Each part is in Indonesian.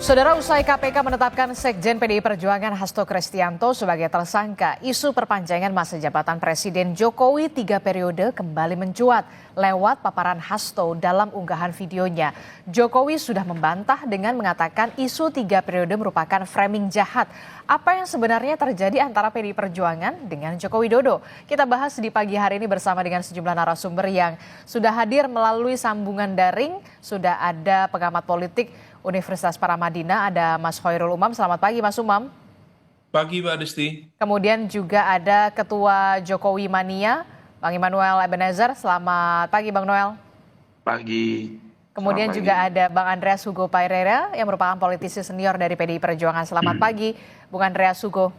Saudara, usai KPK menetapkan Sekjen PDI Perjuangan Hasto Kristianto sebagai tersangka, isu perpanjangan masa jabatan Presiden Jokowi 3 periode kembali mencuat lewat paparan Hasto dalam unggahan videonya. Jokowi sudah membantah dengan mengatakan isu 3 periode merupakan framing jahat. Apa yang sebenarnya terjadi antara PDI Perjuangan dengan Joko Widodo? Kita bahas di pagi hari ini bersama dengan sejumlah narasumber yang sudah hadir melalui sambungan daring. Sudah ada pengamat politik Universitas Paramadina, ada Mas Khoirul Umam. Selamat pagi Mas Umam. Pagi Mbak Desti. Kemudian juga ada Ketua Jokowi Mania, Bang Immanuel Ebenezer. Selamat pagi Bang Noel. Pagi. Kemudian Selamat juga pagi. ada Bang Andreas Hugo Paerera yang merupakan politisi senior dari PDI Perjuangan. Selamat pagi Bung Andreas Hugo.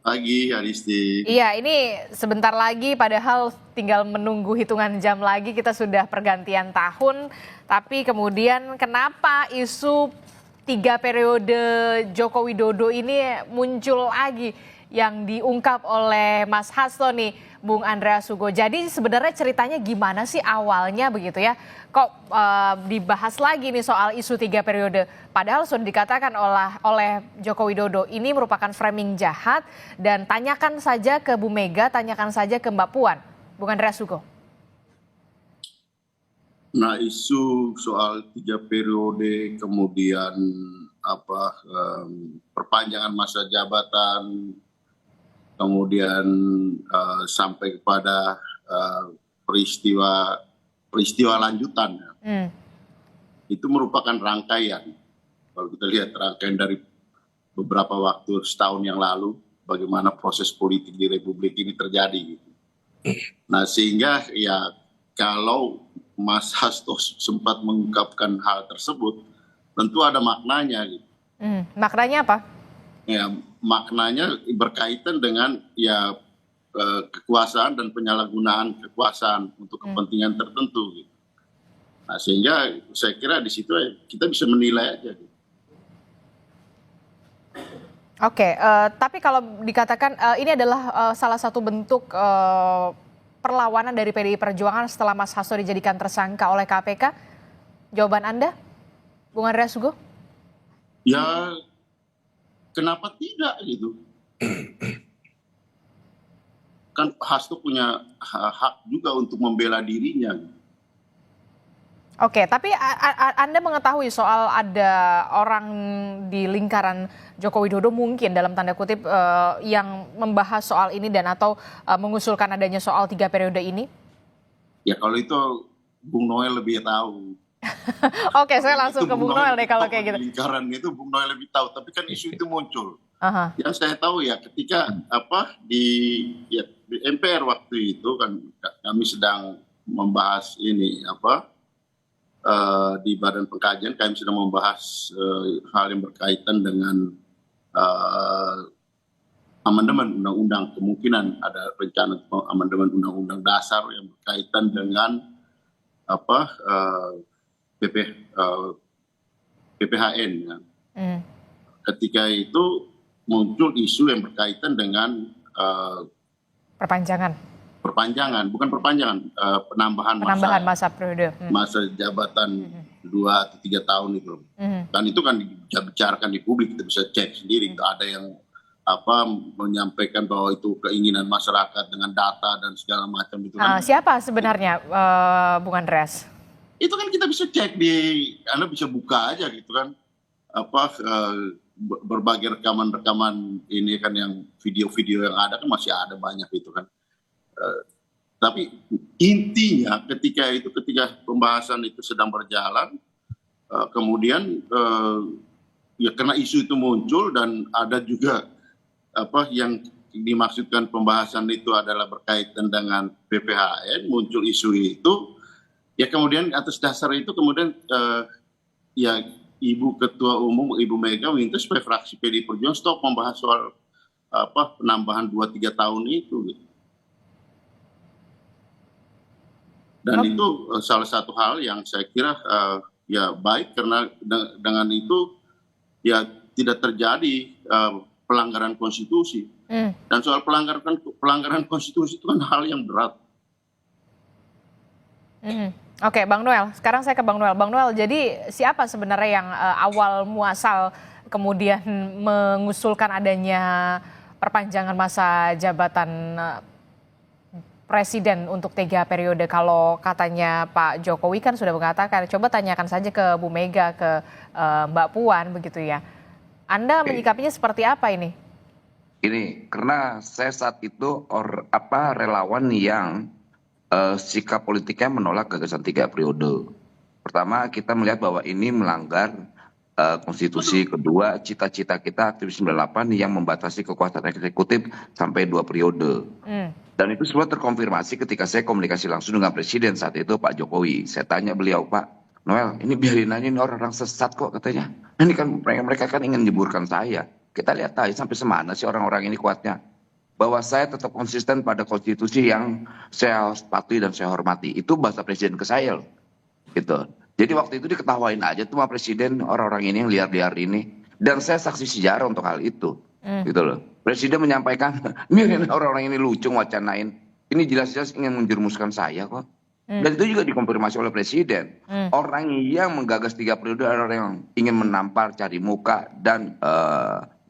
Pagi, Adisti. Iya, ini sebentar lagi padahal tinggal menunggu hitungan jam lagi kita sudah pergantian tahun. Tapi kemudian kenapa isu 3 periode Joko Widodo ini muncul lagi yang diungkap oleh Mas Hasto nih, Bung Andreas Hugo. Jadi sebenarnya ceritanya gimana sih awalnya begitu ya? Kok dibahas lagi nih soal isu 3 periode? Padahal sudah dikatakan oleh Joko Widodo ini merupakan framing jahat dan tanyakan saja ke Bu Mega, tanyakan saja ke Mbak Puan. Bung Andreas Hugo. Nah, isu soal 3 periode kemudian perpanjangan masa jabatan, kemudian sampai kepada peristiwa lanjutan, itu merupakan rangkaian. Kalau kita lihat rangkaian dari beberapa waktu setahun yang lalu, bagaimana proses politik di Republik ini terjadi. Gitu. Nah, sehingga ya kalau Mas Hasto sempat mengungkapkan hal tersebut, tentu ada maknanya. Gitu. Maknanya apa? Ya, maknanya berkaitan dengan ya kekuasaan dan penyalahgunaan kekuasaan untuk kepentingan tertentu. Gitu. Nah, sehingga saya kira di situ kita bisa menilai aja. Gitu. Oke, tapi kalau dikatakan ini adalah salah satu bentuk perlawanan dari PDI Perjuangan setelah Mas Hasto dijadikan tersangka oleh KPK, jawaban Anda, Bung Andreas Hugo? Ya, kenapa tidak gitu? Kan Hasto punya hak juga untuk membela dirinya. Oke, tapi Anda mengetahui soal ada orang di lingkaran Joko Widodo mungkin dalam tanda kutip yang membahas soal ini dan atau mengusulkan adanya soal 3 periode ini? Ya kalau itu Bung Noel lebih tahu. Oke, saya langsung ke Bung Noel deh kalau kayak gitu. Lingkaran itu Bung Noel lebih tahu, tapi kan isu itu muncul. Yang saya tahu ya ketika di MPR waktu itu kan kami sedang membahas ini di Badan Pengkajian kami sedang membahas hal yang berkaitan dengan amandemen undang-undang, kemungkinan ada rencana amandemen undang-undang dasar yang berkaitan dengan PPHN. Ya. Ketika itu muncul isu yang berkaitan dengan penambahan masa periode, masa jabatan 2 atau 3 tahun itu. Dan itu kan dibicarakan di publik, kita bisa cek sendiri. Ada yang menyampaikan bahwa itu keinginan masyarakat dengan data dan segala macam itu kan. Siapa sebenarnya Bung Andreas? Itu kan kita bisa cek Anda bisa buka aja gitu kan. Berbagai rekaman-rekaman ini kan yang video-video yang ada kan masih ada banyak itu kan. Tapi intinya ketika pembahasan itu sedang berjalan, kemudian ya karena isu itu muncul dan ada juga yang dimaksudkan pembahasan itu adalah berkaitan dengan PPHN, muncul isu itu, ya kemudian atas dasar itu kemudian ya Ibu Ketua Umum Ibu Mega minta supaya fraksi PDI Perjuangan stop membahas soal penambahan 2-3 tahun itu. Gitu. Dan itu salah satu hal yang saya kira ya baik karena dengan itu ya tidak terjadi pelanggaran konstitusi. Dan soal pelanggaran konstitusi itu kan hal yang berat. Oke, Bang Noel. Sekarang saya ke Bang Noel. Bang Noel, jadi siapa sebenarnya yang awal muasal kemudian mengusulkan adanya perpanjangan masa jabatan presiden untuk 3 periode? Kalau katanya Pak Jokowi kan sudah mengatakan, coba tanyakan saja ke Bu Mega, ke Mbak Puan begitu ya. Anda menyikapinya seperti apa ini? Ini karena saya saat itu relawan yang sikap politiknya menolak gagasan 3 periode. Pertama, kita melihat bahwa ini melanggar konstitusi. Kedua, cita-cita kita aktivis 98 yang membatasi kekuasaan eksekutif sampai 2 periode. Dan itu semua terkonfirmasi ketika saya komunikasi langsung dengan Presiden saat itu, Pak Jokowi. Saya tanya beliau, Pak Noel, ini biarin aja, ini orang-orang sesat kok katanya. Ini kan mereka kan ingin menyemburkan saya. Kita lihat aja sampai semana sih orang-orang ini kuatnya. Bahwa saya tetap konsisten pada konstitusi yang saya patuhi dan saya hormati. Itu bahasa Presiden ke saya loh. Gitu. Jadi waktu itu diketawain aja tuh sama Presiden orang-orang ini yang liar-liar ini. Dan saya saksi sejarah untuk hal itu. Gitu loh. Presiden menyampaikan, ini orang-orang ini lucu wacanain. Ini jelas-jelas ingin menjerumuskan saya kok. Dan itu juga dikonfirmasi oleh Presiden. Orang yang menggagas 3 periode adalah orang yang ingin menampar, cari muka, dan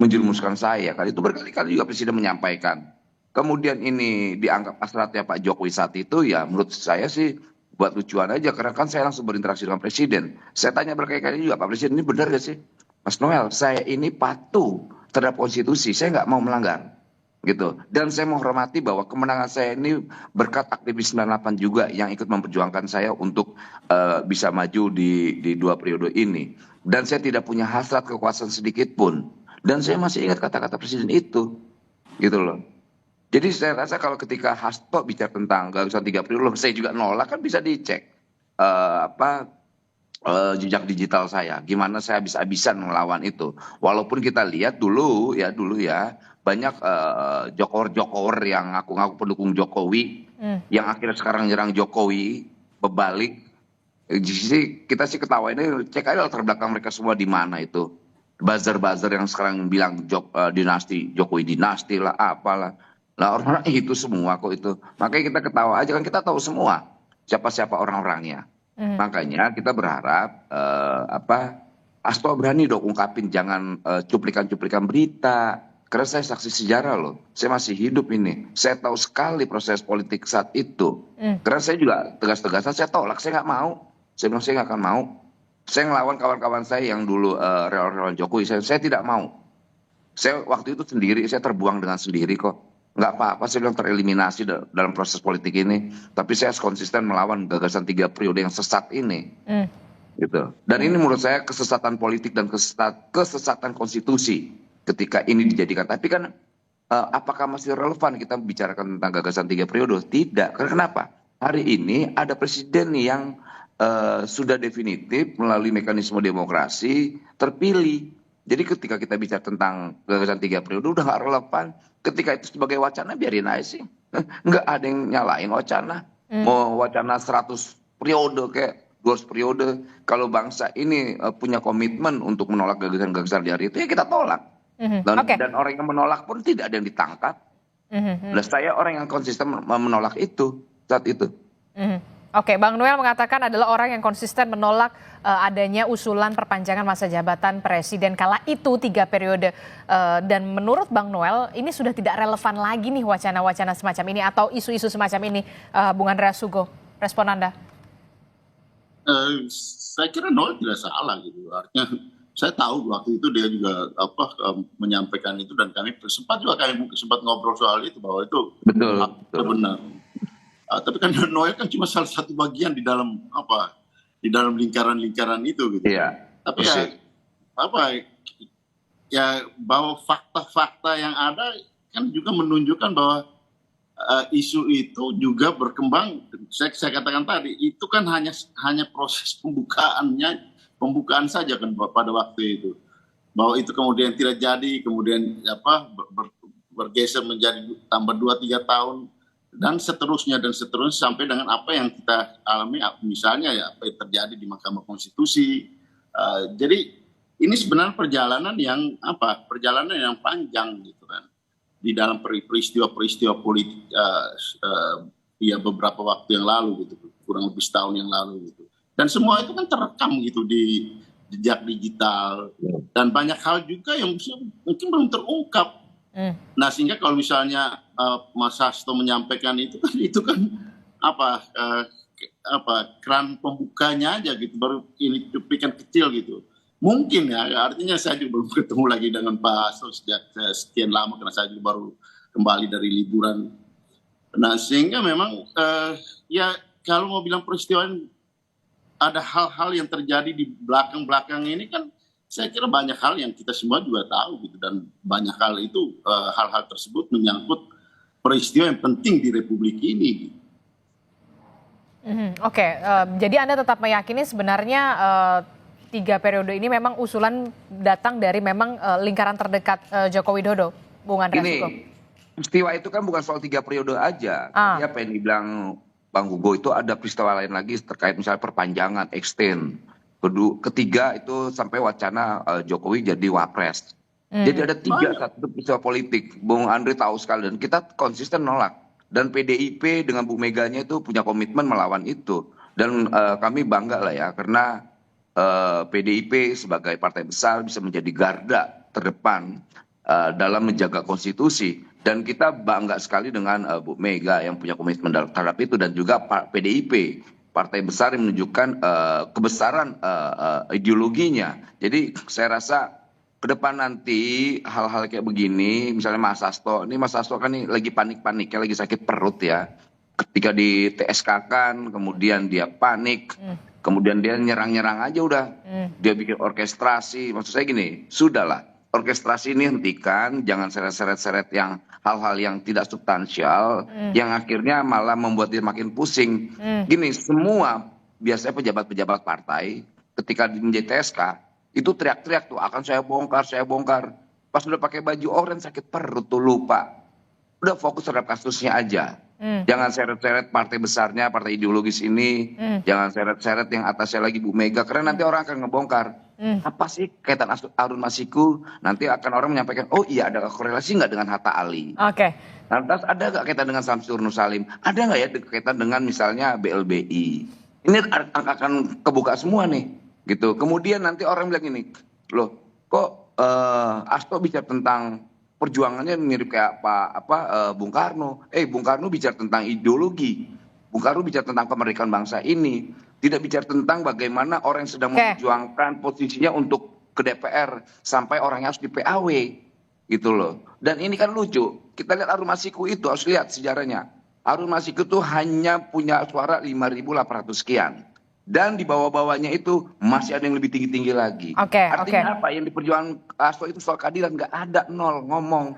menjerumuskan saya. Kali itu berkali-kali juga Presiden menyampaikan. Kemudian ini dianggap hasratnya Pak Jokowi saat itu, ya menurut saya sih buat lucuan aja. Karena kan saya langsung berinteraksi dengan Presiden. Saya tanya berkali-kali juga, Pak Presiden ini benar gak sih? Mas Noel, saya ini patuh terhadap konstitusi, saya nggak mau melanggar. Gitu. Dan saya menghormati bahwa kemenangan saya ini berkat aktivis 98 juga yang ikut memperjuangkan saya untuk bisa maju di 2 periode ini. Dan saya tidak punya hasrat kekuasaan sedikit pun. Dan saya masih ingat kata-kata Presiden itu. Gitu loh. Jadi saya rasa kalau ketika Hasto bicara tentang gagasan 3 periode, saya juga nolak, kan bisa dicek jejak digital saya. Gimana saya habis-habisan melawan itu. Walaupun kita lihat dulu ya banyak jokor-jokor yang ngaku-ngaku pendukung Jokowi yang akhirnya sekarang nyerang Jokowi berbalik. Jadi kita sih ketawa ini, cek aja latar belakang mereka semua di mana itu. Buzzer-buzzer yang sekarang bilang dinasti Jokowi dinasti lah apalah. Lah orang-orang itu semua kok itu. Makanya kita ketawa aja, kan kita tahu semua siapa-siapa orang-orangnya. Makanya kita berharap Hasto berani dong ungkapin, jangan cuplikan-cuplikan berita. Karena saya saksi sejarah loh, saya masih hidup ini. Saya tahu sekali proses politik saat itu. Karena saya juga tegas-tegasan, saya tolak, saya nggak mau. Saya bilang saya nggak akan mau. Saya ngelawan kawan-kawan saya yang dulu relawan Jokowi, saya tidak mau. Saya waktu itu sendiri, saya terbuang dengan sendiri kok. Nggak apa-apa, saya bilang tereliminasi dalam proses politik ini. Tapi saya konsisten melawan gagasan 3 periode yang sesat ini. Gitu. Dan ini menurut saya kesesatan politik dan kesesatan konstitusi ketika ini dijadikan. Tapi kan apakah masih relevan kita bicarakan tentang gagasan 3 periode? Tidak. Karena kenapa? Hari ini ada presiden yang sudah definitif melalui mekanisme demokrasi terpilih. Jadi ketika kita bicara tentang gagasan 3 periode udah nggak relevan. Ketika itu sebagai wacana biarin aja sih. Nggak ada yang nyalain wacana. Mau wacana 100 periode kayak 200 periode. Kalau bangsa ini punya komitmen untuk menolak gagasan-gagasan di hari itu, ya kita tolak. Dan orang yang menolak pun tidak ada yang ditangkap. Nah, saya orang yang konsisten menolak itu saat itu. Oke, Bang Noel mengatakan adalah orang yang konsisten menolak adanya usulan perpanjangan masa jabatan presiden kala itu 3 periode. Dan menurut Bang Noel, ini sudah tidak relevan lagi nih wacana-wacana semacam ini atau isu-isu semacam ini, Bung Andreas Sugo. Respon Anda? Saya kira Noel tidak salah gitu. Artinya saya tahu waktu itu dia juga menyampaikan itu, dan kami sempat ngobrol soal itu bahwa itu benar. Tapi kan Noel kan cuma salah satu bagian di dalam lingkaran-lingkaran itu gitu. Iya. Tapi bahwa fakta-fakta yang ada kan juga menunjukkan bahwa isu itu juga berkembang. Saya katakan tadi itu kan hanya proses pembukaan saja kan pada waktu itu. Bahwa itu kemudian tidak jadi, kemudian bergeser menjadi tambah 2-3 tahun. Dan seterusnya sampai dengan apa yang kita alami, misalnya ya apa yang terjadi di Mahkamah Konstitusi. Jadi ini sebenarnya perjalanan yang panjang gitu kan di dalam peristiwa-peristiwa politik ya beberapa waktu yang lalu gitu, kurang lebih setahun yang lalu gitu. Dan semua itu kan terekam gitu di jejak digital dan banyak hal juga yang mungkin belum terungkap. Nah sehingga kalau misalnya Mas Hasto menyampaikan itu kan apa keran pembukanya aja gitu, baru ini cuplikan kecil gitu. Mungkin ya, artinya saya juga belum ketemu lagi dengan Pak Hasto sejak sekian lama karena saya juga baru kembali dari liburan. Nah sehingga memang ya kalau mau bilang peristiwa ini, ada hal-hal yang terjadi di belakang-belakang ini kan saya kira banyak hal yang kita semua juga tahu gitu, dan banyak hal itu hal-hal tersebut menyangkut peristiwa yang penting di Republik ini. Oke, jadi Anda tetap meyakini sebenarnya 3 periode ini memang usulan datang dari memang lingkaran terdekat Joko Widodo, Bung Andreas Hugo? Ini peristiwa itu kan bukan soal 3 periode aja. Tadi apa yang dibilang Bang Hugo itu ada peristiwa lain lagi terkait misalnya perpanjangan, extend. Ketiga itu sampai wacana Jokowi jadi wapres. Jadi ada 3 satu peristiwa politik. Bung Andre tahu sekali dan kita konsisten nolak. Dan PDIP dengan Bu Meganya itu punya komitmen melawan itu. Dan kami bangga lah ya karena PDIP sebagai partai besar bisa menjadi garda terdepan dalam menjaga konstitusi. Dan kita bangga sekali dengan Bu Mega yang punya komitmen terhadap itu, dan juga PDIP, partai besar yang menunjukkan kebesaran ideologinya. Jadi saya rasa ke depan nanti hal-hal kayak begini, misalnya Mas Hasto, ini Mas Hasto kan ini lagi panik-paniknya, lagi sakit perut ya. Ketika di TSK kan, kemudian dia panik, kemudian dia nyerang-nyerang aja udah. Dia bikin orkestrasi, maksud saya gini, sudahlah. Orkestrasi ini hentikan, jangan seret-seret yang hal-hal yang tidak substansial, yang akhirnya malah membuat dia makin pusing. Gini, semua biasanya pejabat-pejabat partai ketika menjadi TSK itu teriak-teriak tuh, akan saya bongkar, saya bongkar. Pas udah pakai baju oranye sakit perut tuh lupa. Udah fokus terhadap kasusnya aja. Jangan seret-seret partai besarnya, partai ideologis ini. Jangan seret-seret yang atasnya lagi Bu Mega, karena nanti orang akan ngebongkar. Apa sih kaitan Harun Masiku? Nanti akan orang menyampaikan, oh iya ada korelasi nggak dengan Hatta Ali? Oke. Lantas ada nggak kaitan dengan Samsur Nur Salim? Ada nggak ya kaitan dengan misalnya BLBI? Ini akan kebuka semua nih, gitu. Kemudian nanti orang bilang ini, loh kok Hasto bicara tentang perjuangannya mirip kayak Bung Karno. Bung Karno bicara tentang ideologi. Bung Karno bicara tentang kemerdekaan bangsa ini. Tidak bicara tentang bagaimana orang yang sedang memperjuangkan posisinya untuk ke DPR sampai orangnya harus di PAW. Gitu loh. Dan ini kan lucu. Kita lihat Harun Masiku itu, harus lihat sejarahnya. Harun Masiku itu hanya punya suara 5.800 sekian. Dan di bawah-bawahnya itu masih ada yang lebih tinggi-tinggi lagi. Artinya apa? Yang diperjuangkan Hasto itu soal keadilan nggak ada, nol ngomong.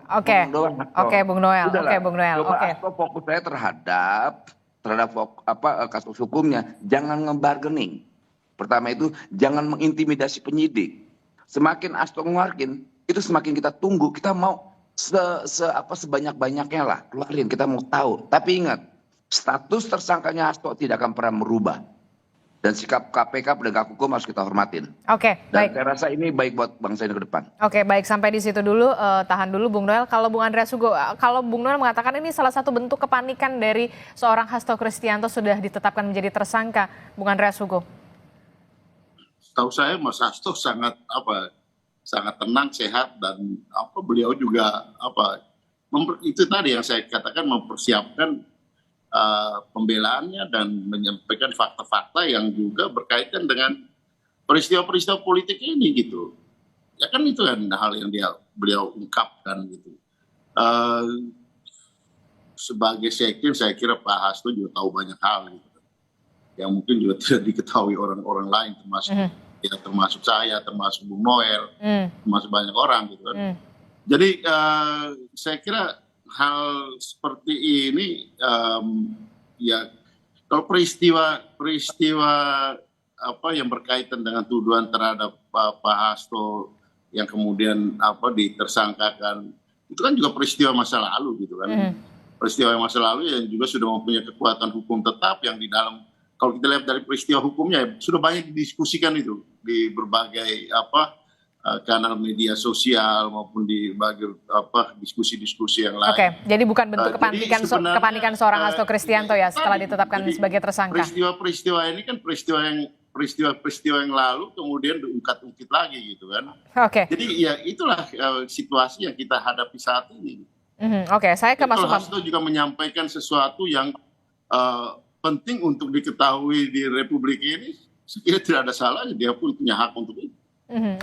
Bung Noel. Coba Hasto fokus saya terhadap kasus hukumnya. Jangan ngebargaining. Pertama itu jangan mengintimidasi penyidik. Semakin Hasto ngeluarin, itu semakin kita tunggu. Kita mau sebanyak-banyaknya lah keluarin. Kita mau tahu. Tapi ingat, status tersangkanya Hasto tidak akan pernah merubah. Dan sikap KPK penegak hukum harus kita hormatin. Baik. Saya rasa ini baik buat bangsa ini ke depan. Baik, sampai di situ dulu, tahan dulu Bung Noel. Kalau Bung Andreas Hugo, kalau Bung Noel mengatakan ini salah satu bentuk kepanikan dari seorang Hasto Kristianto sudah ditetapkan menjadi tersangka, Bung Andreas Hugo. Tahu saya Mas Hasto sangat tenang, sehat, dan beliau juga itu tadi yang saya katakan, mempersiapkan pembelaannya dan menyampaikan fakta-fakta yang juga berkaitan dengan peristiwa-peristiwa politik ini gitu. Ya kan itu kan hal yang beliau ungkapkan gitu. Sebagai sekjen saya kira Pak Hasto juga tahu banyak hal gitu, yang mungkin juga tidak diketahui orang-orang lain, termasuk saya, termasuk Bung Noel, termasuk banyak orang gitu kan. Jadi saya kira hal seperti ini ya kalau peristiwa yang berkaitan dengan tuduhan terhadap Pak Hasto yang kemudian ditersangkakan, itu kan juga peristiwa masa lalu gitu kan. Peristiwa masa lalu yang juga sudah mempunyai kekuatan hukum tetap, yang di dalam, kalau kita lihat dari peristiwa hukumnya sudah banyak didiskusikan itu di berbagai kanal media sosial maupun di diskusi-diskusi yang lain. Oke, jadi bukan bentuk Jadi sebenarnya, kepanikan seorang Hasto Kristianto ya setelah ditetapkan jadi sebagai tersangka. Peristiwa-peristiwa ini kan peristiwa yang lalu kemudian diungkit-ungkit lagi gitu kan. Oke. Jadi ya itulah situasi yang kita hadapi saat ini. Oke, saya ke Mas Kalau Umam. Hasto juga menyampaikan sesuatu yang penting untuk diketahui di Republik ini, saya kira tidak ada salahnya, dia pun punya hak untuk itu.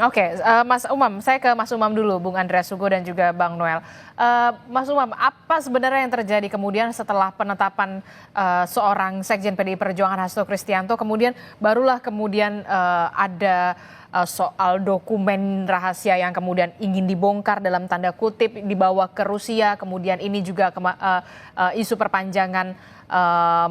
Oke, Mas Umam, saya ke Mas Umam dulu, Bung Andreas Hugo dan juga Bang Noel. Mas Umam, apa sebenarnya yang terjadi kemudian setelah penetapan seorang Sekjen PDI Perjuangan Hasto Kristianto, kemudian barulah kemudian ada soal dokumen rahasia yang kemudian ingin dibongkar dalam tanda kutip dibawa ke Rusia, kemudian ini juga isu perpanjangan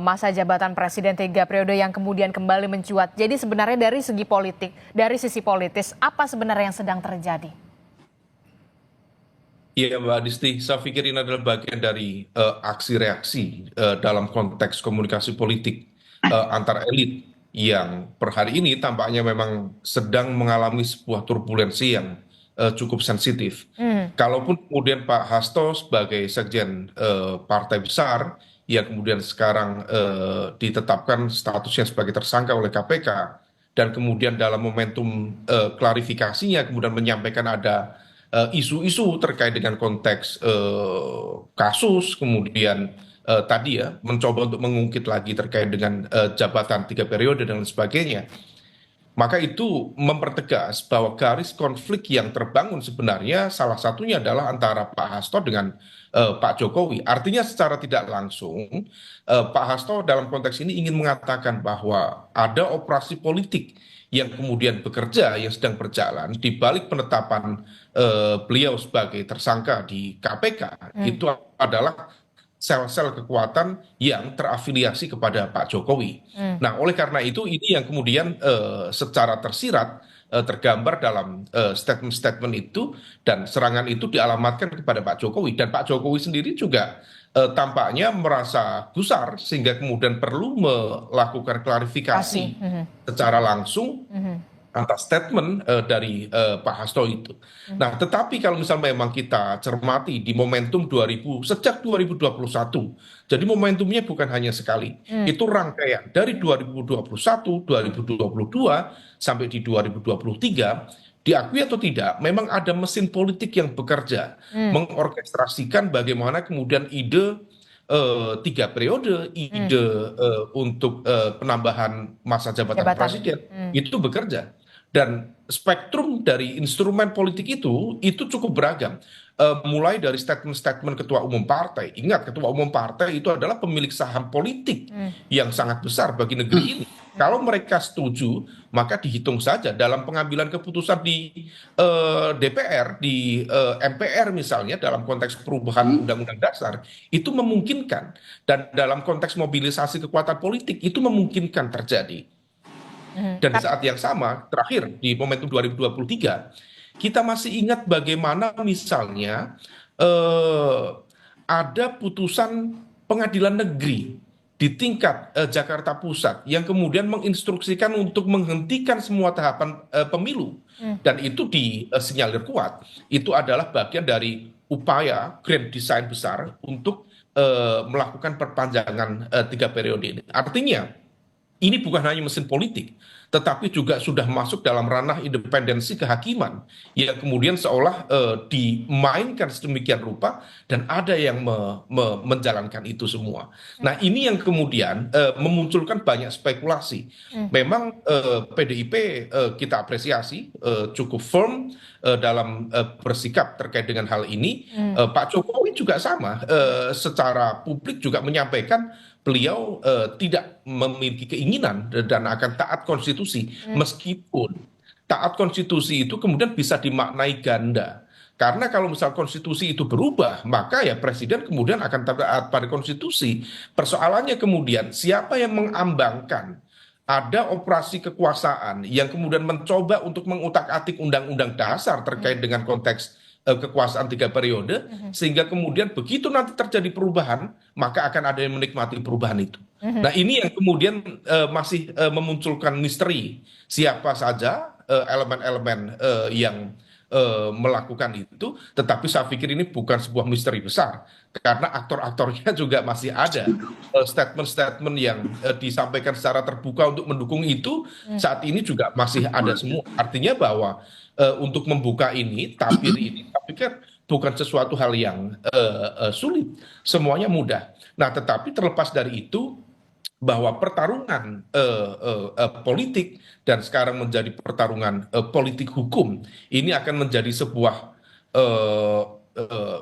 masa jabatan presiden 3 periode yang kemudian kembali mencuat. Jadi sebenarnya dari segi politik, dari sisi politis, apa sebenarnya yang sedang terjadi? Iya Mbak Adisti, saya pikir ini adalah bagian dari aksi reaksi dalam konteks komunikasi politik antar elit yang per hari ini tampaknya memang sedang mengalami sebuah turbulensi yang cukup sensitif. Kalaupun kemudian Pak Hasto sebagai sekjen partai besar yang kemudian sekarang ditetapkan statusnya sebagai tersangka oleh KPK dan kemudian dalam momentum klarifikasinya kemudian menyampaikan ada isu-isu terkait dengan konteks kasus, kemudian tadi ya mencoba untuk mengungkit lagi terkait dengan jabatan 3 periode dan lain sebagainya. Maka itu mempertegas bahwa garis konflik yang terbangun sebenarnya salah satunya adalah antara Pak Hasto dengan Pak Jokowi. Artinya secara tidak langsung Pak Hasto dalam konteks ini ingin mengatakan bahwa ada operasi politik yang kemudian bekerja, yang sedang berjalan di balik penetapan beliau sebagai tersangka di KPK. Itu adalah sel-sel kekuatan yang terafiliasi kepada Pak Jokowi. Nah, oleh karena itu ini yang kemudian secara tersirat tergambar dalam statement-statement itu dan serangan itu dialamatkan kepada Pak Jokowi dan Pak Jokowi sendiri juga tampaknya merasa gusar sehingga kemudian perlu melakukan klarifikasi secara langsung atas statement dari Pak Hasto itu. Nah, tetapi kalau misalnya memang kita cermati di momentum sejak 2021, jadi momentumnya bukan hanya sekali, itu rangkaian dari 2021, 2022 sampai di 2023, diakui atau tidak, memang ada mesin politik yang bekerja, mengorkestrasikan bagaimana kemudian ide 3 periode, ide untuk penambahan masa jabatan presiden itu bekerja. Dan spektrum dari instrumen politik itu cukup beragam. Mulai dari statement-statement ketua umum partai. Ingat, ketua umum partai itu adalah pemilik saham politik yang sangat besar bagi negeri ini. Kalau mereka setuju, maka dihitung saja dalam pengambilan keputusan di DPR, di MPR misalnya, dalam konteks perubahan undang-undang dasar, itu memungkinkan. Dan dalam konteks mobilisasi kekuatan politik, itu memungkinkan terjadi. Dan di saat yang sama, terakhir di momentum 2023, kita masih ingat bagaimana misalnya ada putusan pengadilan negeri di tingkat Jakarta Pusat yang kemudian menginstruksikan untuk menghentikan semua tahapan pemilu. Dan itu disinyalir kuat. Itu adalah bagian dari upaya grand design besar untuk melakukan perpanjangan 3 periode ini. Artinya, ini bukan hanya mesin politik, tetapi juga sudah masuk dalam ranah independensi kehakiman yang kemudian seolah dimainkan sedemikian rupa dan ada yang menjalankan itu semua. Nah, ini yang kemudian memunculkan banyak spekulasi. Memang PDIP kita apresiasi cukup firm dalam bersikap terkait dengan hal ini. Pak Jokowi juga sama, secara publik juga menyampaikan beliau tidak memiliki keinginan dan akan taat konstitusi, meskipun taat konstitusi itu kemudian bisa dimaknai ganda. Karena kalau misal konstitusi itu berubah, maka ya presiden kemudian akan taat pada konstitusi. Persoalannya kemudian siapa yang mengambangkan ada operasi kekuasaan yang kemudian mencoba untuk mengutak-atik undang-undang dasar terkait dengan konteks kekuasaan 3 periode, sehingga kemudian begitu nanti terjadi perubahan, maka akan ada yang menikmati perubahan itu. Nah, ini yang kemudian masih memunculkan misteri siapa saja elemen-elemen yang melakukan itu, tetapi saya pikir ini bukan sebuah misteri besar karena aktor-aktornya juga masih ada. Statement-statement yang disampaikan secara terbuka untuk mendukung itu saat ini juga masih ada semua. Artinya bahwa untuk membuka ini, tabir ini, saya pikir bukan sesuatu hal yang sulit, semuanya mudah. Nah, tetapi terlepas dari itu, bahwa pertarungan politik dan sekarang menjadi pertarungan politik hukum ini akan menjadi sebuah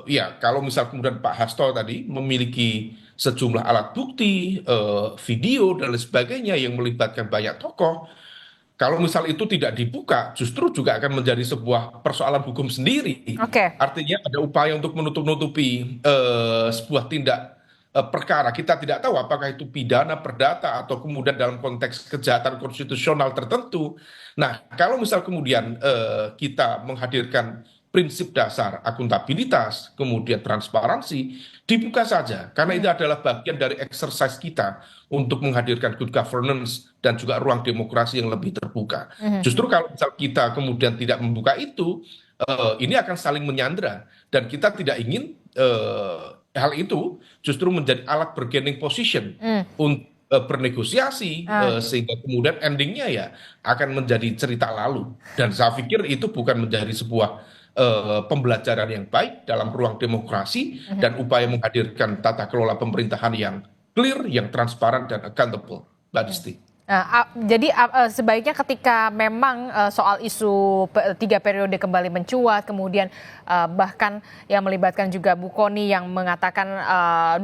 ya kalau misal kemudian Pak Hasto tadi memiliki sejumlah alat bukti, video dan lain sebagainya yang melibatkan banyak tokoh, kalau misal itu tidak dibuka, justru juga akan menjadi sebuah persoalan hukum sendiri. Oke. Artinya ada upaya untuk menutup-nutupi sebuah tindak perkara. Kita tidak tahu apakah itu pidana perdata atau kemudian dalam konteks kejahatan konstitusional tertentu. Nah, kalau misal kemudian kita menghadirkan prinsip dasar akuntabilitas, kemudian transparansi, dibuka saja. Karena itu adalah bagian dari exercise kita untuk menghadirkan good governance dan juga ruang demokrasi yang lebih terbuka. Justru kalau misal kita kemudian tidak membuka itu, ini akan saling menyandra. Dan kita tidak ingin hal itu justru menjadi alat bargaining position untuk bernegosiasi sehingga kemudian endingnya ya akan menjadi cerita lalu. Dan saya pikir itu bukan menjadi sebuah pembelajaran yang baik dalam ruang demokrasi dan upaya menghadirkan tata kelola pemerintahan yang clear, yang transparan dan accountable, Mbak Disti. Jadi sebaiknya ketika memang soal isu 3 periode kembali mencuat, kemudian bahkan yang melibatkan juga Bu Kony yang mengatakan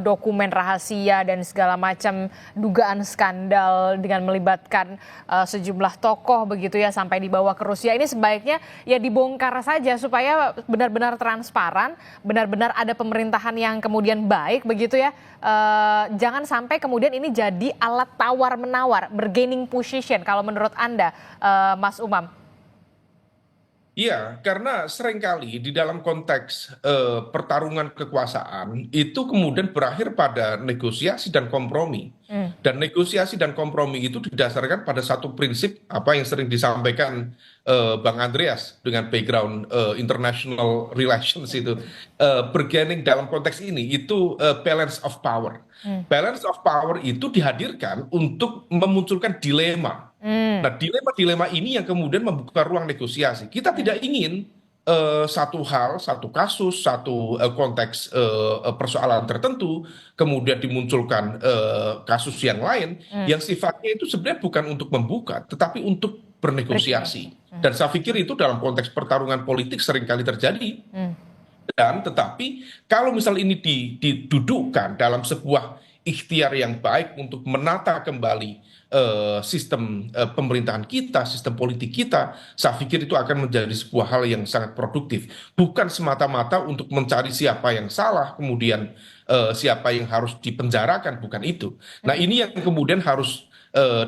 dokumen rahasia dan segala macam dugaan skandal dengan melibatkan sejumlah tokoh begitu ya sampai dibawa ke Rusia, ini sebaiknya ya dibongkar saja supaya benar-benar transparan, benar-benar ada pemerintahan yang kemudian baik begitu ya. Jangan sampai kemudian ini jadi alat tawar-menawar, bargaining position kalau menurut Anda, Mas Umam. Iya, karena seringkali di dalam konteks pertarungan kekuasaan itu kemudian berakhir pada negosiasi dan kompromi. Dan negosiasi dan kompromi itu didasarkan pada satu prinsip apa yang sering disampaikan Bang Andreas dengan background international relations itu. Bargaining dalam konteks ini itu balance of power. Balance of power itu dihadirkan untuk memunculkan dilema. Nah, dilema-dilema ini yang kemudian membuka ruang negosiasi. Kita tidak ingin satu hal, satu kasus, satu konteks persoalan tertentu, kemudian dimunculkan kasus yang lain, yang sifatnya itu sebenarnya bukan untuk membuka, tetapi untuk bernegosiasi. Dan saya pikir itu dalam konteks pertarungan politik seringkali terjadi. Dan tetapi kalau misal ini didudukkan dalam sebuah ikhtiar yang baik untuk menata kembali sistem pemerintahan kita, sistem politik kita, saya pikir itu akan menjadi sebuah hal yang sangat produktif. Bukan semata-mata untuk mencari siapa yang salah, kemudian siapa yang harus dipenjarakan, bukan itu. Nah, ini yang kemudian harus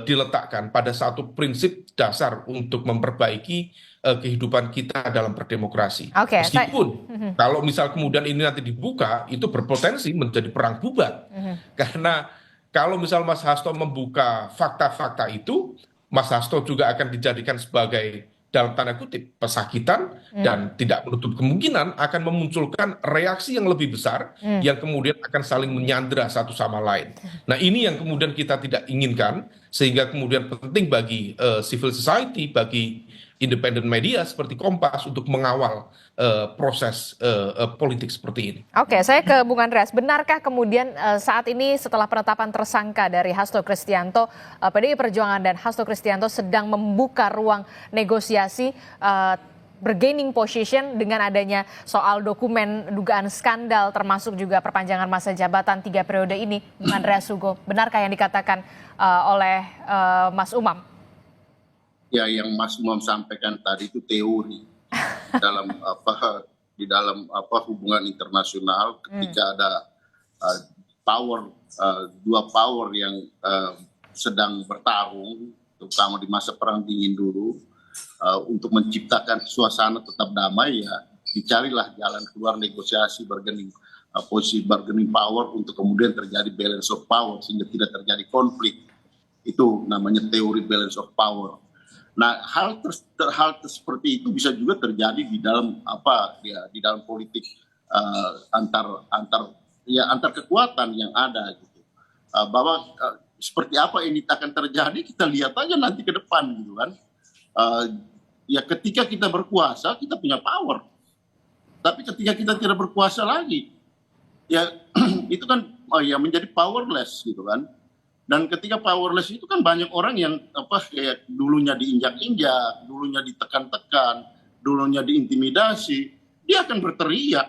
diletakkan pada satu prinsip dasar untuk memperbaiki kehidupan kita dalam berdemokrasi. Meskipun kalau misal kemudian ini nanti dibuka, itu berpotensi menjadi perang bubat. Karena kalau misal Mas Hasto membuka fakta-fakta itu, Mas Hasto juga akan dijadikan sebagai dalam tanda kutip pesakitan dan tidak menutup kemungkinan akan memunculkan reaksi yang lebih besar yang kemudian akan saling menyandera satu sama lain. Nah, ini yang kemudian kita tidak inginkan, sehingga kemudian penting bagi civil society, bagi independent media seperti Kompas untuk mengawal proses politik seperti ini. Oke, saya ke Bung Andreas. Benarkah kemudian saat ini setelah penetapan tersangka dari Hasto Kristianto, PDI Perjuangan dan Hasto Kristianto sedang membuka ruang negosiasi bargaining position dengan adanya soal dokumen dugaan skandal termasuk juga perpanjangan masa jabatan 3 periode ini, Bung Andreas Hugo. Benarkah yang dikatakan oleh Mas Umam? Ya, yang Mas Umam sampaikan tadi itu teori dalam di dalam hubungan internasional ketika ada dua power yang sedang bertarung, terutama di masa perang dingin dulu, untuk menciptakan suasana tetap damai, ya dicarilah jalan keluar negosiasi posisi bargaining power untuk kemudian terjadi balance of power sehingga tidak terjadi konflik. Itu namanya teori balance of power. Nah, seperti itu bisa juga terjadi di dalam di dalam politik antar kekuatan yang ada gitu. Bahwa seperti apa ini akan terjadi kita lihat aja nanti ke depan gitu kan. Ya ketika kita berkuasa kita punya power. Tapi ketika kita tidak berkuasa lagi ya itu kan menjadi powerless gitu kan. Dan ketika powerless itu kan banyak orang yang kayak dulunya diinjak-injak, dulunya ditekan-tekan, dulunya diintimidasi, dia akan berteriak.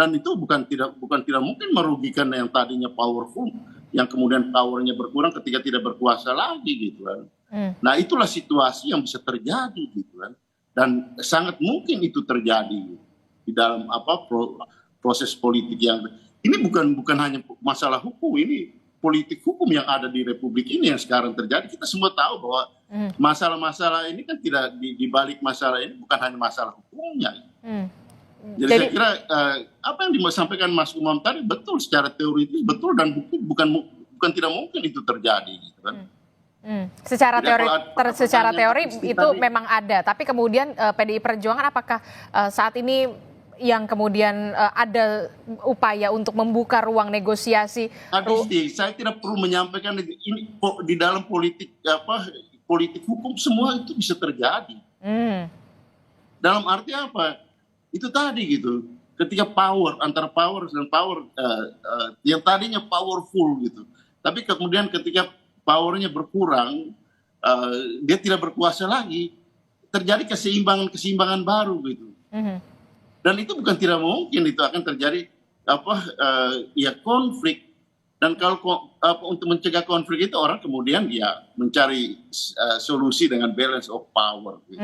Dan itu bukan tidak mungkin merugikan yang tadinya powerful, yang kemudian powernya berkurang ketika tidak berkuasa lagi gitu kan. Nah itulah situasi yang bisa terjadi gitu kan. Dan sangat mungkin itu terjadi di dalam proses politik yang ini bukan hanya masalah hukum, ini politik hukum yang ada di Republik ini yang sekarang terjadi. Kita semua tahu bahwa masalah-masalah ini kan tidak di balik masalah ini bukan hanya masalah hukumnya. Jadi saya kira apa yang disampaikan Mas Umam tadi betul secara teoritis betul dan bukti bukan tidak mungkin itu terjadi gitu kan. Secara teori itu tadi, memang ada, tapi kemudian PDI Perjuangan apakah saat ini yang kemudian ada upaya untuk membuka ruang negosiasi? Saya tidak perlu menyampaikan ini di dalam politik hukum semua itu bisa terjadi. Dalam arti apa? Itu tadi gitu. Ketika antara power dan power yang tadinya powerful gitu, tapi kemudian ketika powernya berkurang, dia tidak berkuasa lagi, terjadi keseimbangan baru gitu. Dan itu bukan tidak mungkin itu akan terjadi konflik. Dan kalau untuk mencegah konflik itu orang kemudian dia mencari solusi dengan balance of power. Gitu.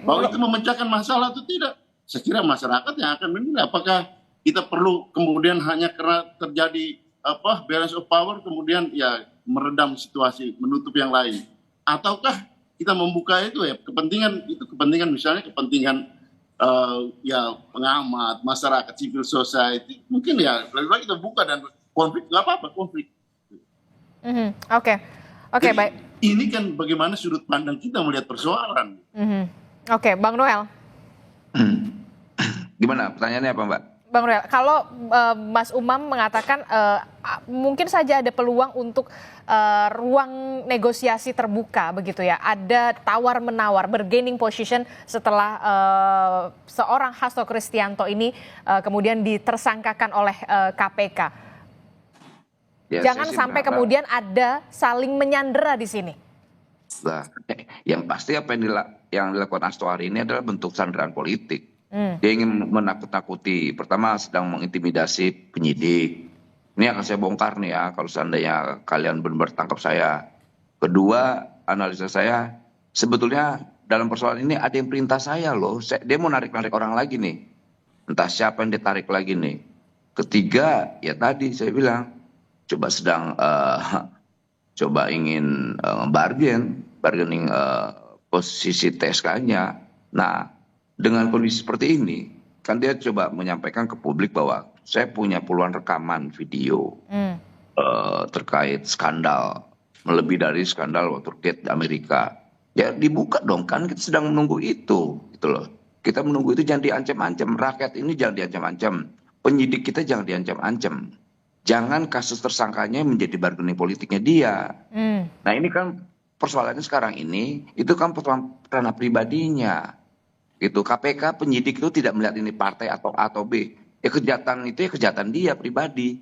Bahwa itu memecahkan masalah atau tidak, saya kira masyarakat yang akan menilai apakah kita perlu kemudian hanya karena terjadi balance of power kemudian ya meredam situasi, menutup yang lain, ataukah kita membuka itu kepentingan misalnya kepentingan pengamat, masyarakat, civil society, mungkin ya lebih baik kita buka dan konflik, nggak apa-apa konflik. Oke, baik. Ini kan bagaimana sudut pandang kita melihat persoalan. Oke, Bang Noel. Gimana pertanyaannya apa Mbak? Bang Noel, kalau Mas Umam mengatakan mungkin saja ada peluang untuk ruang negosiasi terbuka begitu ya, ada tawar-menawar, bargaining position setelah seorang Hasto Kristianto ini kemudian ditersangkakan oleh KPK. Ya, jangan sampai kemudian ada saling menyandera di sini. Nah, yang pasti apa yang dilakukan Hasto hari ini adalah bentuk sandaran politik. Dia ingin menakut-nakuti. Pertama sedang mengintimidasi penyidik. Ini akan saya bongkar nih ya kalau seandainya kalian benar-benar tangkap saya. Kedua, analisa saya sebetulnya dalam persoalan ini ada yang perintah saya loh. Dia mau narik-narik orang lagi nih. Entah siapa yang ditarik lagi nih. Ketiga, ya tadi saya bilang coba ingin bargaining posisi TSK-nya. Nah, dengan kondisi seperti ini, kan dia coba menyampaikan ke publik bahwa saya punya puluhan rekaman video terkait skandal, lebih dari skandal Watergate di Amerika. Ya dibuka dong, kan kita sedang menunggu itu, gitu loh. Kita menunggu itu, jangan diancam-ancam, rakyat ini jangan diancam-ancam, penyidik kita jangan diancam-ancam. Jangan kasus tersangkanya menjadi bargaining politiknya dia. Nah ini kan persoalannya sekarang ini, itu kan persoalan ranah pribadinya. Gitu. KPK penyidik itu tidak melihat ini partai atau A atau B. Ya kejahatan itu ya kejahatan dia pribadi.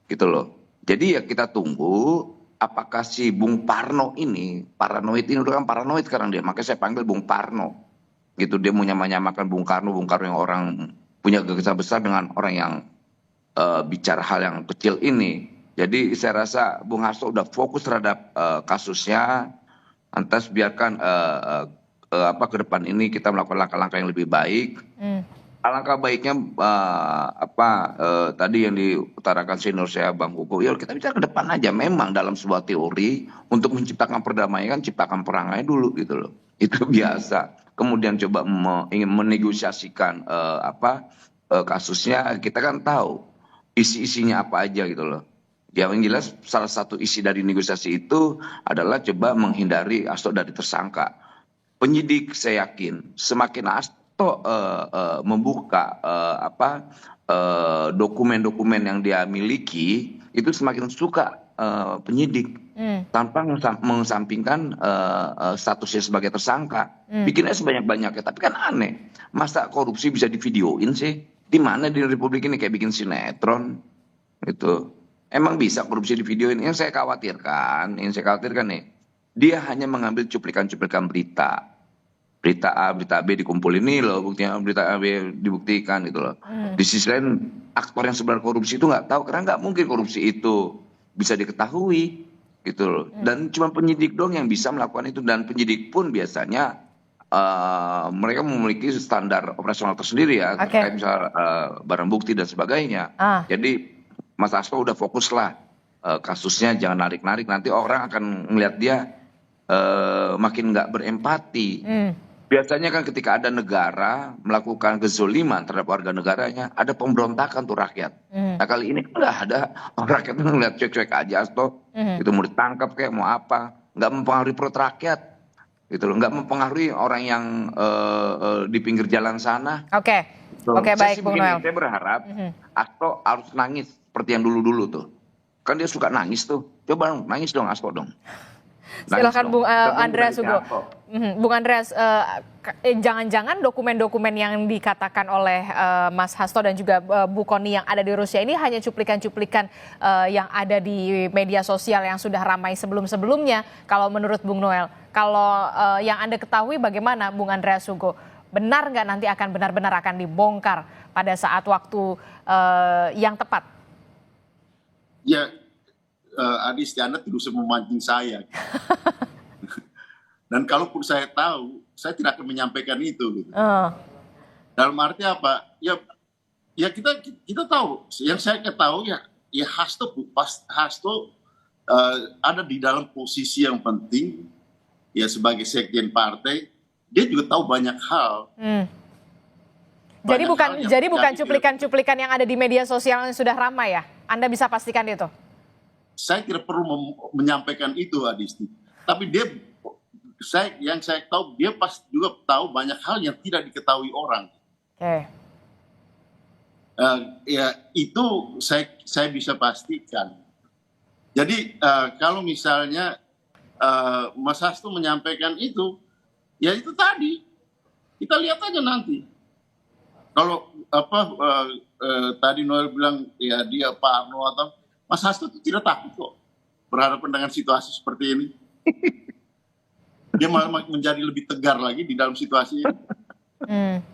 Gitu loh. Jadi ya kita tunggu apakah si Bung Parno ini, paranoid ini udah kan paranoid sekarang dia. Makanya saya panggil Bung Parno. Gitu, dia mau nyamakan Bung Karno yang orang punya gagasan besar dengan orang yang bicara hal yang kecil ini. Jadi saya rasa Bung Hasto udah fokus terhadap kasusnya. Lantas biarkan ke depan ini kita melakukan langkah-langkah yang lebih baik. Alangkah baiknya tadi yang diutarakan senior saya Bang Kuku, ya kita bicara ke depan aja. Memang dalam sebuah teori untuk menciptakan perdamaian, ciptakan perangnya dulu gitu loh. Itu biasa. Kemudian coba ingin menegosiasikan kasusnya, kita kan tahu isi-isinya apa aja gitu loh. Yang jelas salah satu isi dari negosiasi itu adalah coba menghindari Hasto dari tersangka. Penyidik saya yakin semakin Hasto membuka dokumen-dokumen yang dia miliki itu semakin suka penyidik tanpa mengesampingkan statusnya sebagai tersangka. Bikinnya sebanyak-banyaknya, tapi kan aneh. Masa korupsi bisa divideoin sih? Di mana di Republik ini kayak bikin sinetron gitu. Emang bisa korupsi di videoin? Yang saya khawatirkan nih, dia hanya mengambil cuplikan-cuplikan berita. Berita A, berita B dikumpulin nih loh, buktinya berita A, B dibuktikan gitu loh. Di sisi lain, aktor yang sebenarnya korupsi itu nggak tahu, karena nggak mungkin korupsi itu bisa diketahui gitu loh. Dan cuma penyidik dong yang bisa melakukan itu, dan penyidik pun biasanya mereka memiliki standar operasional tersendiri ya, terkait misal barang bukti dan sebagainya. Jadi Mas Hasto udah fokus lah kasusnya, jangan narik-narik, nanti orang akan melihat dia makin nggak berempati. Biasanya kan ketika ada negara melakukan kezoliman terhadap warga negaranya, ada pemberontakan tuh rakyat. Nah kali ini nggak ada, rakyat ngeliat cuek-cuek aja Hasto, itu mau ditangkap kayak mau apa, nggak mempengaruhi perut rakyat, gitu loh, nggak mempengaruhi orang yang di pinggir jalan sana. Oke, baik Bung Noel. Saya berharap Hasto harus nangis seperti yang dulu-dulu tuh. Kan dia suka nangis tuh. Coba dong, nangis dong Hasto dong. Silakan Bung Andreas Hugo. Bung Andreas, jangan-jangan dokumen-dokumen yang dikatakan oleh Mas Hasto dan juga Bu Kony yang ada di Rusia ini hanya cuplikan-cuplikan yang ada di media sosial yang sudah ramai sebelum-sebelumnya. Kalau menurut Bung Noel, kalau yang Anda ketahui bagaimana Bung Andreas Hugo? Benar nggak nanti akan benar-benar akan dibongkar pada saat waktu yang tepat? Ya, Adis, Anda tidak usah memancing saya. Dan kalaupun saya tahu, saya tidak akan menyampaikan itu. Gitu. Dalam arti apa? Ya kita tahu. Yang saya ketahui ya Hasto ada di dalam posisi yang penting. Ya sebagai sekjen partai, dia juga tahu banyak hal. Jadi bukan cuplikan-cuplikan yang ada di media sosial yang sudah ramai ya? Anda bisa pastikan itu? Saya tidak perlu menyampaikan itu, Adisti. Tapi yang saya tahu, dia pasti juga tahu banyak hal yang tidak diketahui orang. Ya itu saya bisa pastikan. Jadi kalau misalnya Mas Hasto menyampaikan itu, ya itu tadi kita lihat aja nanti. Kalau tadi Noel bilang ya dia Parno atau Mas Hasto itu tidak takut kok berhadapan dengan situasi seperti ini. Dia malah menjadi lebih tegar lagi di dalam situasi ini.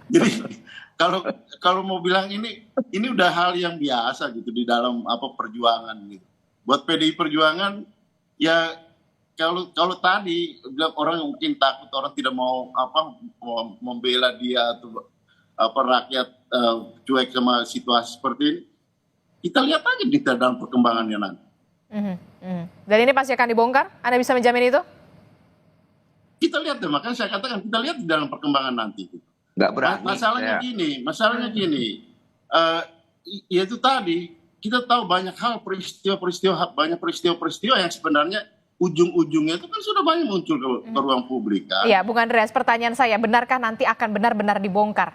Jadi kalau mau bilang ini udah hal yang biasa gitu di dalam perjuangan gitu. Buat PDI Perjuangan ya kalau tadi bilang orang mungkin takut, orang tidak mau membela dia atau rakyat cuek sama situasi seperti ini. Kita lihat aja di dalam perkembangannya nanti. Dan ini pasti akan dibongkar? Anda bisa menjamin itu? Kita lihat deh, makanya saya katakan kita lihat di dalam perkembangan nanti. Nggak berani. Masalahnya gini, ya itu tadi kita tahu banyak hal banyak peristiwa yang sebenarnya ujung-ujungnya itu kan sudah banyak muncul ke ruang publik kan. Iya, Bung Andreas, pertanyaan saya, benarkah nanti akan benar-benar dibongkar?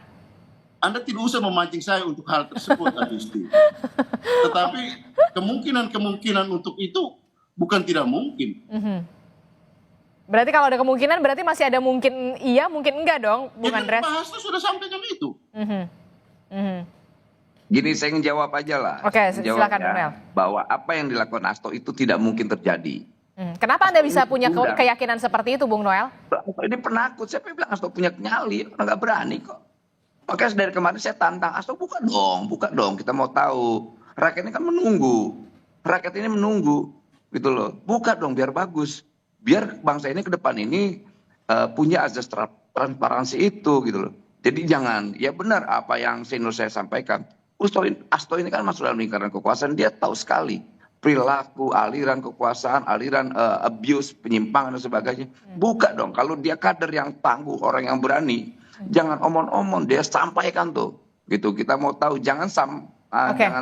Anda tidak usah memancing saya untuk hal tersebut, Adisti. Tetapi kemungkinan untuk itu bukan tidak mungkin. Berarti kalau ada kemungkinan, berarti masih ada mungkin iya, mungkin enggak dong, Bung Andreas? Pak Hasto sudah sampaikan itu. Gini, saya ngejawab aja lah. Oke, silakan Bung Noel. Bahwa apa yang dilakukan Hasto itu tidak mungkin terjadi. Kenapa Anda bisa punya keyakinan seperti itu, Bung Noel? Ini penakut, siapa yang bilang Hasto punya nyali? Orang nggak berani kok. Makanya dari kemarin saya tantang, Hasto buka dong, kita mau tahu. Rakyat ini kan menunggu, gitu loh. Buka dong biar bagus, biar bangsa ini ke depan ini punya azas transparansi itu, gitu loh. Jadi jangan, ya benar apa yang senior saya sampaikan. Hasto ini kan masuk dalam lingkaran kekuasaan, dia tahu sekali perilaku, aliran kekuasaan, aliran abuse, penyimpangan dan sebagainya. Buka dong, kalau dia kader yang tangguh, orang yang berani. Jangan omong-omong, dia sampaikan tuh, gitu. Kita mau tahu, jangan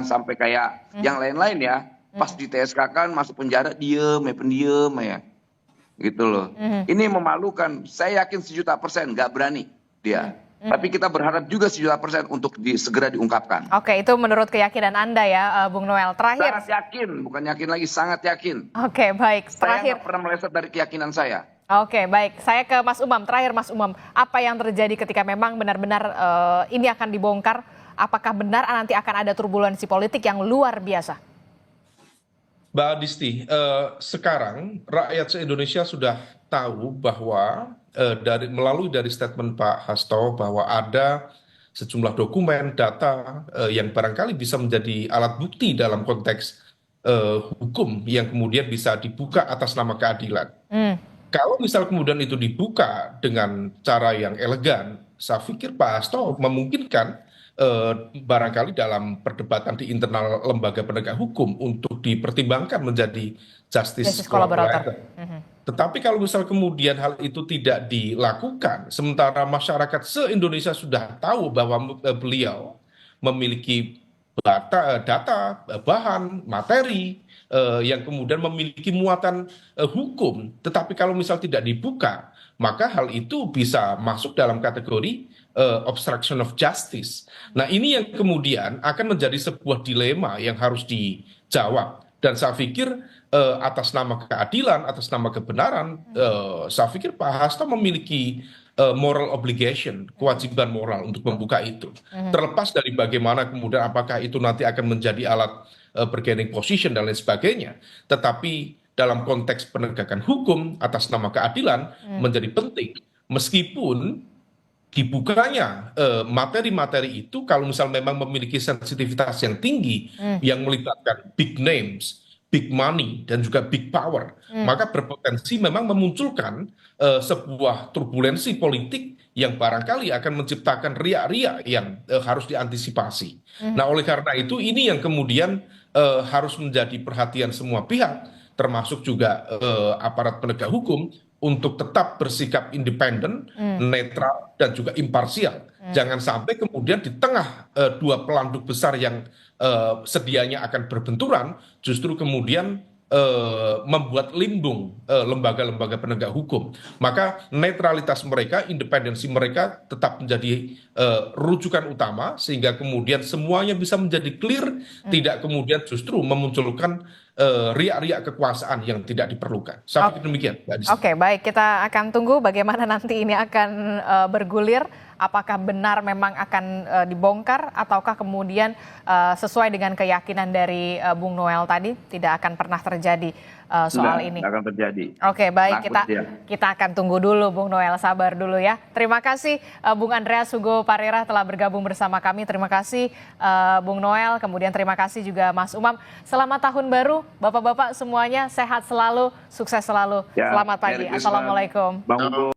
sampai kayak yang lain-lain ya. Pas di TSK kan masuk penjara diem ya. Gitu loh. Ini memalukan. Saya yakin 1.000.000% nggak berani dia. Tapi kita berharap juga 1.000.000% untuk segera diungkapkan. Oke, itu menurut keyakinan Anda ya, Bung Noel. Terakhir. Sangat yakin, bukan yakin lagi, sangat yakin. Oke, baik. Saya Terakhir. nggak pernah meleset dari keyakinan saya. Oke, baik. Saya ke Mas Umam. Terakhir, Mas Umam. Apa yang terjadi ketika memang benar-benar ini akan dibongkar? Apakah benar nanti akan ada turbulensi politik yang luar biasa? Mbak Adisti, sekarang rakyat se-Indonesia sudah tahu bahwa melalui dari statement Pak Hasto bahwa ada sejumlah dokumen, data yang barangkali bisa menjadi alat bukti dalam konteks hukum yang kemudian bisa dibuka atas nama keadilan. Kalau misal kemudian itu dibuka dengan cara yang elegan, saya pikir Pak Hasto memungkinkan barangkali dalam perdebatan di internal lembaga penegak hukum untuk dipertimbangkan menjadi justice collaborator. Tetapi kalau misal kemudian hal itu tidak dilakukan, sementara masyarakat se-Indonesia sudah tahu bahwa beliau memiliki data, bahan, materi yang kemudian memiliki muatan hukum, tetapi kalau misal tidak dibuka, maka hal itu bisa masuk dalam kategori obstruction of justice. Nah, ini yang kemudian akan menjadi sebuah dilema yang harus dijawab. Dan saya pikir atas nama keadilan, atas nama kebenaran, saya pikir Pak Hasto memiliki moral obligation, kewajiban moral untuk membuka itu. Terlepas dari bagaimana kemudian apakah itu nanti akan menjadi alat bargaining position dan lain sebagainya. Tetapi dalam konteks penegakan hukum atas nama keadilan menjadi penting. Meskipun dibukanya materi-materi itu kalau misal memang memiliki sensitivitas yang tinggi yang melibatkan big names, big money dan juga big power, maka berpotensi memang memunculkan sebuah turbulensi politik yang barangkali akan menciptakan riak-riak yang harus diantisipasi. Nah, oleh karena itu ini yang kemudian harus menjadi perhatian semua pihak, termasuk juga aparat penegak hukum, untuk tetap bersikap independen, netral, dan juga imparsial. Jangan sampai kemudian di tengah dua pelanduk besar yang sedianya akan berbenturan, justru kemudian membuat limbung lembaga-lembaga penegak hukum. Maka netralitas mereka, independensi mereka tetap menjadi rujukan utama, sehingga kemudian semuanya bisa menjadi clear, tidak kemudian justru memunculkan riak-riak kekuasaan yang tidak diperlukan. Saya pikir demikian. Oke, baik. Kita akan tunggu bagaimana nanti ini akan bergulir. Apakah benar memang akan dibongkar ataukah kemudian sesuai dengan keyakinan dari Bung Noel tadi tidak akan pernah terjadi soal ini. Tidak akan terjadi. Oke, baik, kita akan tunggu dulu Bung Noel, sabar dulu ya. Terima kasih Bung Andreas Hugo Parera telah bergabung bersama kami. Terima kasih Bung Noel, kemudian terima kasih juga Mas Umam. Selamat tahun baru Bapak-bapak semuanya, sehat selalu, sukses selalu. Ya, selamat pagi. Assalamualaikum. Bang Hugo.